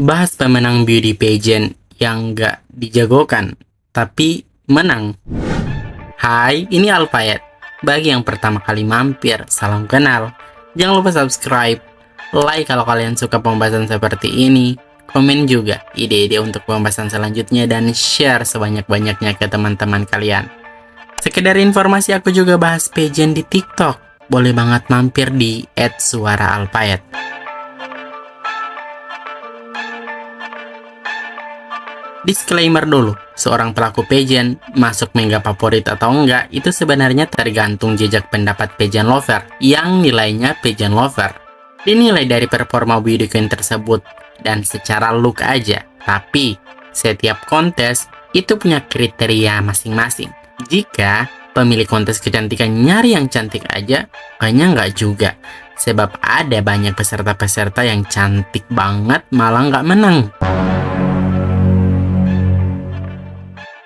Bahas pemenang beauty pageant yang nggak dijagokan, tapi menang. Hai, ini Alfayet. Bagi yang pertama kali mampir, salam kenal. Jangan lupa subscribe, like kalau kalian suka pembahasan seperti ini, komen juga ide-ide untuk pembahasan selanjutnya, dan share sebanyak-banyaknya ke teman-teman kalian. Sekedar informasi, aku juga bahas pageant di TikTok. Boleh banget mampir di @suaraalfayet. Disclaimer dulu, seorang pelaku pageant masuk mega favorit atau enggak itu sebenarnya tergantung jejak pendapat pageant lover yang nilainya pageant lover. Dinilai dari performa beauty queen tersebut dan secara look aja, tapi setiap kontes itu punya kriteria masing-masing. Jika pemilik kontes kecantikan nyari yang cantik aja, kayaknya enggak juga. Sebab ada banyak peserta-peserta yang cantik banget malah nggak menang.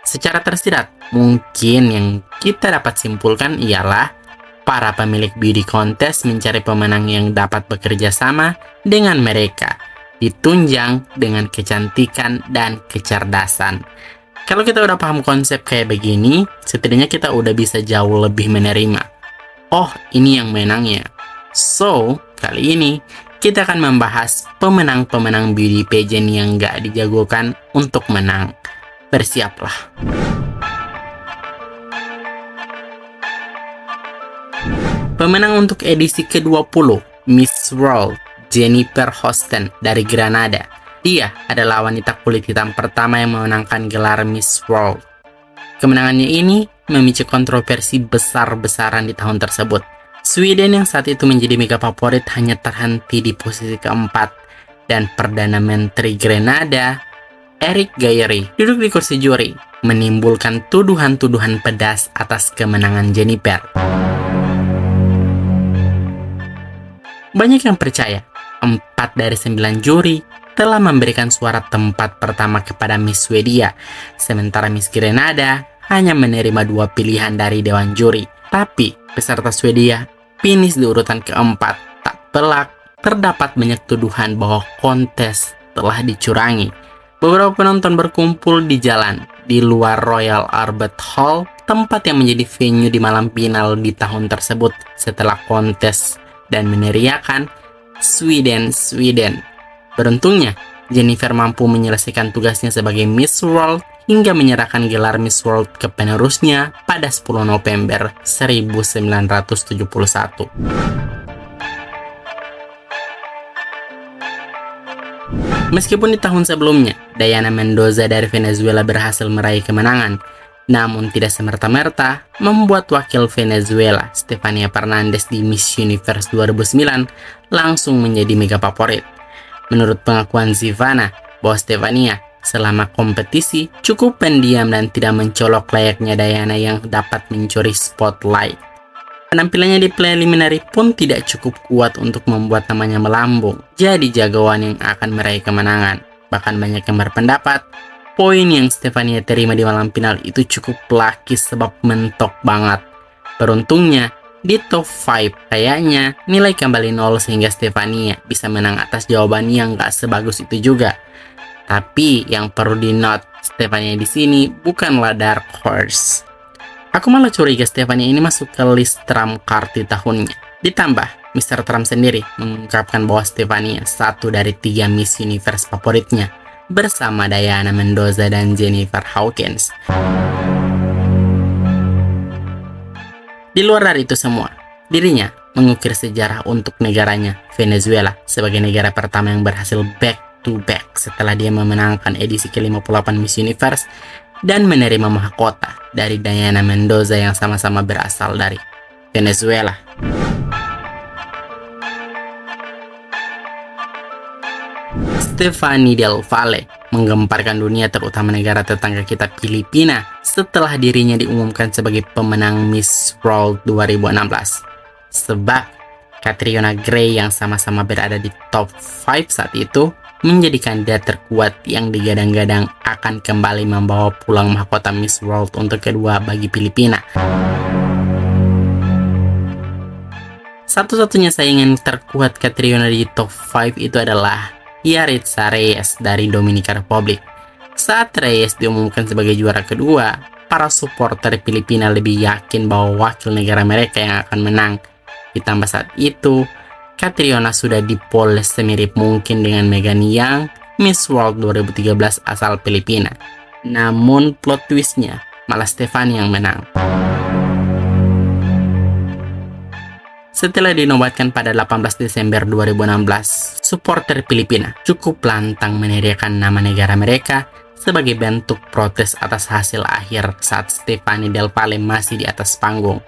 Secara tersirat, mungkin yang kita dapat simpulkan ialah para pemilik beauty contest mencari pemenang yang dapat bekerja sama dengan mereka, ditunjang dengan kecantikan dan kecerdasan. Kalau kita udah paham konsep kayak begini, setidaknya kita udah bisa jauh lebih menerima. Oh, ini yang menangnya. So, kali ini kita akan membahas pemenang-pemenang beauty pageant yang nggak dijagokan untuk menang. Bersiaplah. Pemenang untuk edisi ke-20 Miss World, Jennifer Houston dari Granada. Dia adalah wanita kulit hitam pertama yang memenangkan gelar Miss World. Kemenangannya ini memicu kontroversi besar-besaran di tahun tersebut. Sweden yang saat itu menjadi mega favorit hanya terhenti di posisi keempat, dan Perdana Menteri Grenada Erik Gairy duduk di kursi juri, menimbulkan tuduhan-tuduhan pedas atas kemenangan Jennifer. Banyak yang percaya 4 dari 9 juri telah memberikan suara tempat pertama kepada Miss Swedia, sementara Miss Grenada hanya menerima 2 pilihan dari dewan juri. Tapi peserta Swedia finish di urutan keempat. Tak pelak, terdapat banyak tuduhan bahwa kontes telah dicurangi. Beberapa penonton berkumpul di jalan di luar Royal Albert Hall, tempat yang menjadi venue di malam final di tahun tersebut setelah kontes, dan meneriakan Sweden, Sweden. Beruntungnya, Jennifer mampu menyelesaikan tugasnya sebagai Miss World hingga menyerahkan gelar Miss World ke penerusnya pada 10 November 1971. Meskipun di tahun sebelumnya, Diana Mendoza dari Venezuela berhasil meraih kemenangan, namun tidak semerta-merta membuat wakil Venezuela, Stefania Fernandez di Miss Universe 2009, langsung menjadi mega favorit. Menurut pengakuan Zivana, bahwa Stefania selama kompetisi cukup pendiam dan tidak mencolok layaknya Diana yang dapat mencuri spotlight. Penampilannya di preliminary pun tidak cukup kuat untuk membuat namanya melambung jadi jagoan yang akan meraih kemenangan. Bahkan banyak yang berpendapat poin yang Stefania terima di malam final itu cukup lakis sebab mentok banget. Beruntungnya di top 5 kayaknya nilai kembali 0 sehingga Stefania bisa menang atas jawaban yang gak sebagus itu juga. Tapi yang perlu di-note, Stefania di sini bukanlah dark horse. Aku malah curiga Stefania ini masuk ke list Trump card di tahunnya. Ditambah, Mr. Trump sendiri mengungkapkan bahwa Stefania satu dari 3 Miss Universe favoritnya bersama Diana Mendoza dan Jennifer Hawkins. Di luar dari itu semua, dirinya mengukir sejarah untuk negaranya, Venezuela, sebagai negara pertama yang berhasil back-to-back setelah dia memenangkan edisi ke-58 Miss Universe dan menerima mahkota dari Diana Mendoza yang sama-sama berasal dari Venezuela. Stephanie Del Valle menggemparkan dunia, terutama negara tetangga kita Filipina, setelah dirinya diumumkan sebagai pemenang Miss World 2016. Sebab Catriona Gray yang sama-sama berada di top 5 saat itu menjadi kandidat terkuat yang digadang-gadang akan kembali membawa pulang mahkota Miss World untuk kedua bagi Filipina. Satu-satunya saingan terkuat Catriona di top 5 itu adalah Yaritza Reyes dari Dominika Republik. Saat Reyes diumumkan sebagai juara kedua, para supporter Filipina lebih yakin bahwa wakil negara mereka yang akan menang. Ditambah saat itu, Catriona sudah dipoles semirip mungkin dengan Megan Young, Miss World 2013 asal Filipina. Namun plot twistnya, malah Stefani yang menang. Setelah dinobatkan pada 18 Desember 2016, supporter Filipina cukup lantang meneriakkan nama negara mereka sebagai bentuk protes atas hasil akhir saat Stephanie Del Valle masih di atas panggung.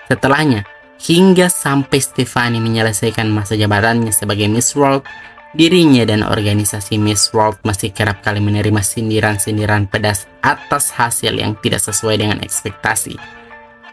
Setelahnya, hingga sampai Stephanie menyelesaikan masa jabatannya sebagai Miss World, dirinya dan organisasi Miss World masih kerap kali menerima sindiran-sindiran pedas atas hasil yang tidak sesuai dengan ekspektasi.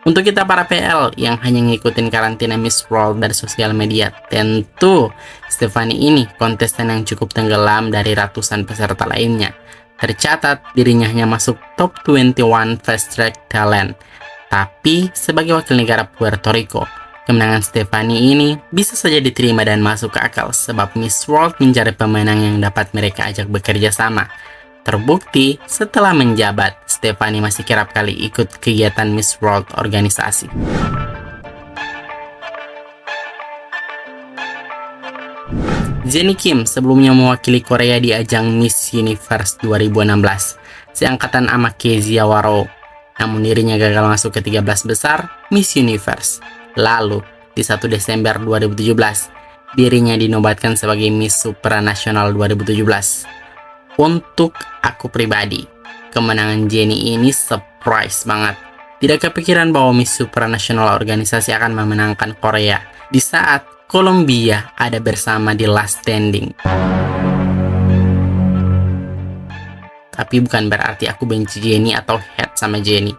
Untuk kita para PL yang hanya ngikutin karantina Miss World dari sosial media, tentu Stephanie ini kontestan yang cukup tenggelam dari ratusan peserta lainnya. Tercatat dirinya hanya masuk top 21 Fast Track Talent. Tapi sebagai wakil negara Puerto Rico, kemenangan Stephanie ini bisa saja diterima dan masuk ke akal sebab Miss World mencari pemenang yang dapat mereka ajak bekerja sama. Terbukti, setelah menjabat, Stephanie masih kerap kali ikut kegiatan Miss World organisasi. Jennie Kim sebelumnya mewakili Korea di ajang Miss Universe 2016, seangkatan sama Kezia Waro. Namun dirinya gagal masuk ke 13 besar Miss Universe. Lalu, di 1 Desember 2017, dirinya dinobatkan sebagai Miss Supranational 2017. Untuk aku pribadi, kemenangan Jennie ini surprise banget. Tidak kepikiran bahwa Miss Supranational organisasi akan memenangkan Korea di saat Kolombia ada bersama di last standing. Tapi bukan berarti aku benci Jennie atau hate sama Jennie.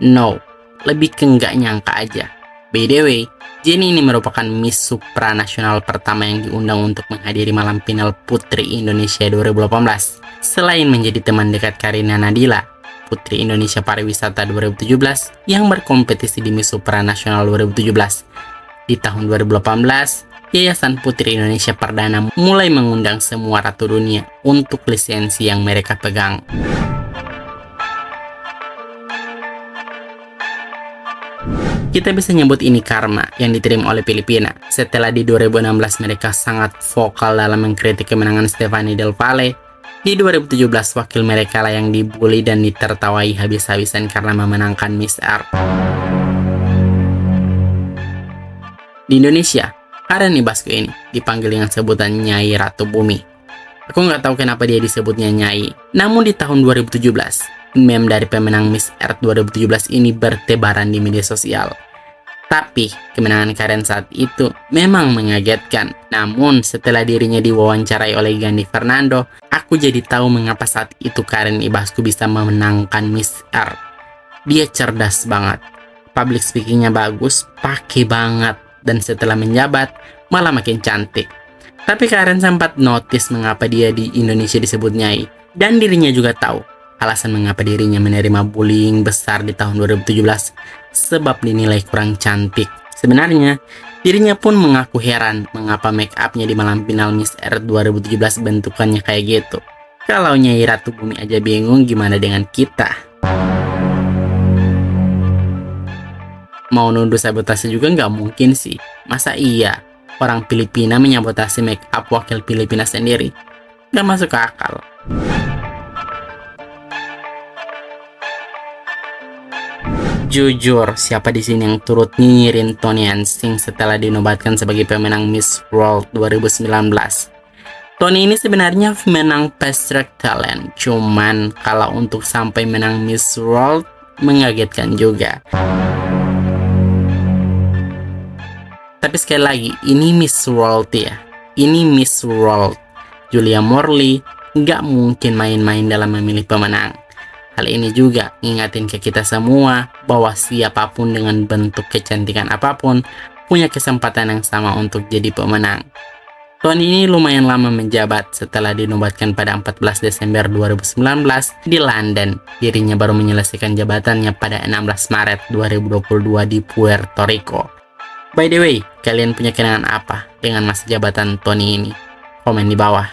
No, lebih ke nggak nyangka aja. By the way, Jennie ini merupakan Miss Supranational pertama yang diundang untuk menghadiri malam final Putri Indonesia 2018. Selain menjadi teman dekat Karina Nadila, Putri Indonesia Pariwisata 2017 yang berkompetisi di Miss Supranational 2017. Di tahun 2018, Yayasan Putri Indonesia Perdana mulai mengundang semua ratu dunia untuk lisensi yang mereka pegang. Kita bisa nyebut ini karma yang diterima oleh Filipina. Setelah di 2016 mereka sangat vokal dalam mengkritik kemenangan Stephanie Del Valle, di 2017 wakil mereka lah yang dibully dan ditertawai habis-habisan karena memenangkan Miss Earth. Di Indonesia, Karen Ibasco ini dipanggil dengan sebutan Nyai Ratu Bumi. Aku nggak tahu kenapa dia disebutnya Nyai. Namun di tahun 2017, meme dari pemenang Miss Earth 2017 ini bertebaran di media sosial. Tapi, kemenangan Karen saat itu memang mengagetkan. Namun, setelah dirinya diwawancarai oleh Gandhi Fernando, aku jadi tahu mengapa saat itu Karen Ibasco bisa memenangkan Miss Earth. Dia cerdas banget. Public speakingnya bagus, pakai banget. Dan setelah menjabat, malah makin cantik. Tapi Karen sempat notice mengapa dia di Indonesia disebut Nyai. Dan dirinya juga tahu alasan mengapa dirinya menerima bullying besar di tahun 2017, sebab dinilai kurang cantik. Sebenarnya, dirinya pun mengaku heran mengapa make up-nya di malam final Miss Earth 2017 bentukannya kayak gitu. Kalau Nyai Ratu Bumi aja bingung, gimana dengan kita? Mau nuduh sabotase juga nggak mungkin sih. Masa iya orang Filipina menyabotase make up wakil Filipina sendiri? Nggak masuk ke akal. Jujur, siapa di sini yang turut nyinyirin Tony Hansing setelah dinobatkan sebagai pemenang Miss World 2019? Tony ini sebenarnya menang Fast Track Talent, cuman kalau untuk sampai menang Miss World mengagetkan juga. Tapi sekali lagi, ini Miss World ya. Ini Miss World. Julia Morley nggak mungkin main-main dalam memilih pemenang. Hal ini juga ngingatin ke kita semua bahwa siapapun dengan bentuk kecantikan apapun punya kesempatan yang sama untuk jadi pemenang. Tony ini lumayan lama menjabat setelah dinobatkan pada 14 Desember 2019 di London. Dirinya baru menyelesaikan jabatannya pada 16 Maret 2022 di Puerto Rico. By the way, kalian punya kenangan apa dengan masa jabatan Tony ini? Komen di bawah.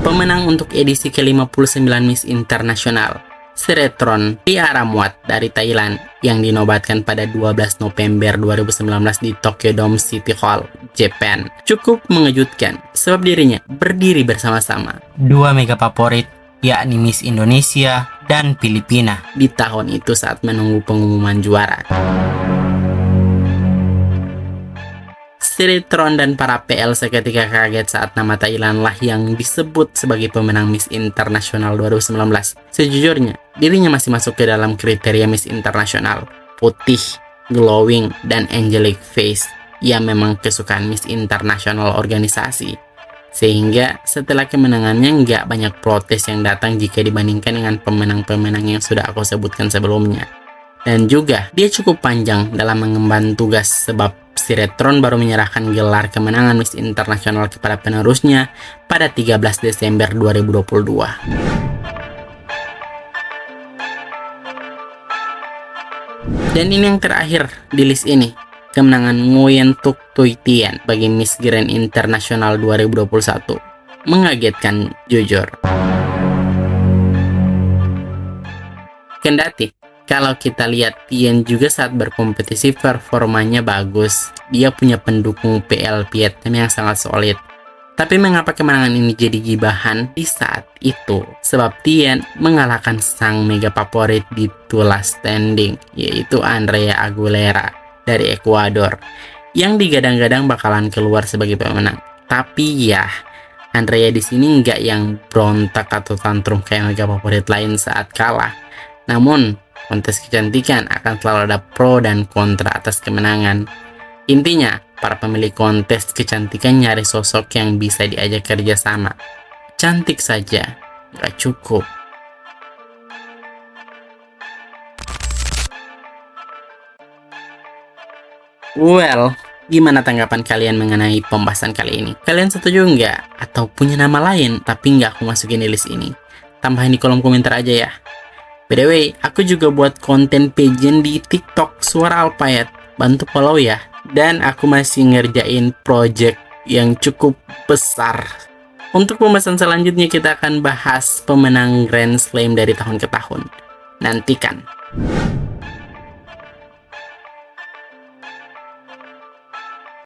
Pemenang untuk edisi ke-59 Miss Internasional, Sretron Tiaramwat dari Thailand yang dinobatkan pada 12 November 2019 di Tokyo Dome City Hall, Japan. Cukup mengejutkan sebab dirinya berdiri bersama-sama dua mega favorit, yakni Miss Indonesia dan Filipina di tahun itu saat menunggu pengumuman juara. Sretron dan para PL seketika kaget saat nama Thailand lah yang disebut sebagai pemenang Miss Internasional 2019. Sejujurnya, dirinya masih masuk ke dalam kriteria Miss Internasional, putih, glowing, dan angelic face yang memang kesukaan Miss Internasional organisasi. Sehingga setelah kemenangannya nggak banyak protes yang datang jika dibandingkan dengan pemenang-pemenang yang sudah aku sebutkan sebelumnya. Dan juga dia cukup panjang dalam mengemban tugas sebab Sretron baru menyerahkan gelar kemenangan Miss Internasional kepada penerusnya pada 13 Desember 2022. Dan ini yang terakhir di list ini, kemenangan Nguyen Thuc Thuy Tien bagi Miss Grand International 2021. Mengagetkan jujur. Kendati kalau kita lihat Tien juga saat berkompetisi performanya bagus, dia punya pendukung PL Vietnam yang sangat solid. Tapi mengapa kemenangan ini jadi gibahan di saat itu? Sebab Tien mengalahkan sang mega favorit di Tula Standing, yaitu Andrea Aguilera dari Ekuador, yang digadang-gadang bakalan keluar sebagai pemenang. Tapi ya, Andrea di sini nggak yang berontak atau tantrum kayak mega favorit lain saat kalah. Namun, kontes kecantikan akan selalu ada pro dan kontra atas kemenangan. Intinya, para pemilik kontes kecantikan nyari sosok yang bisa diajak kerja sama. Cantik saja, nggak cukup. Well, gimana tanggapan kalian mengenai pembahasan kali ini? Kalian setuju nggak? Atau punya nama lain tapi nggak aku masukin di list ini? Tambahin di kolom komentar aja ya. By the way, aku juga buat konten pageant di TikTok Suara Alpayat. Bantu follow ya. Dan aku masih ngerjain project yang cukup besar. Untuk pembahasan selanjutnya kita akan bahas pemenang Grand Slam dari tahun ke tahun. Nantikan.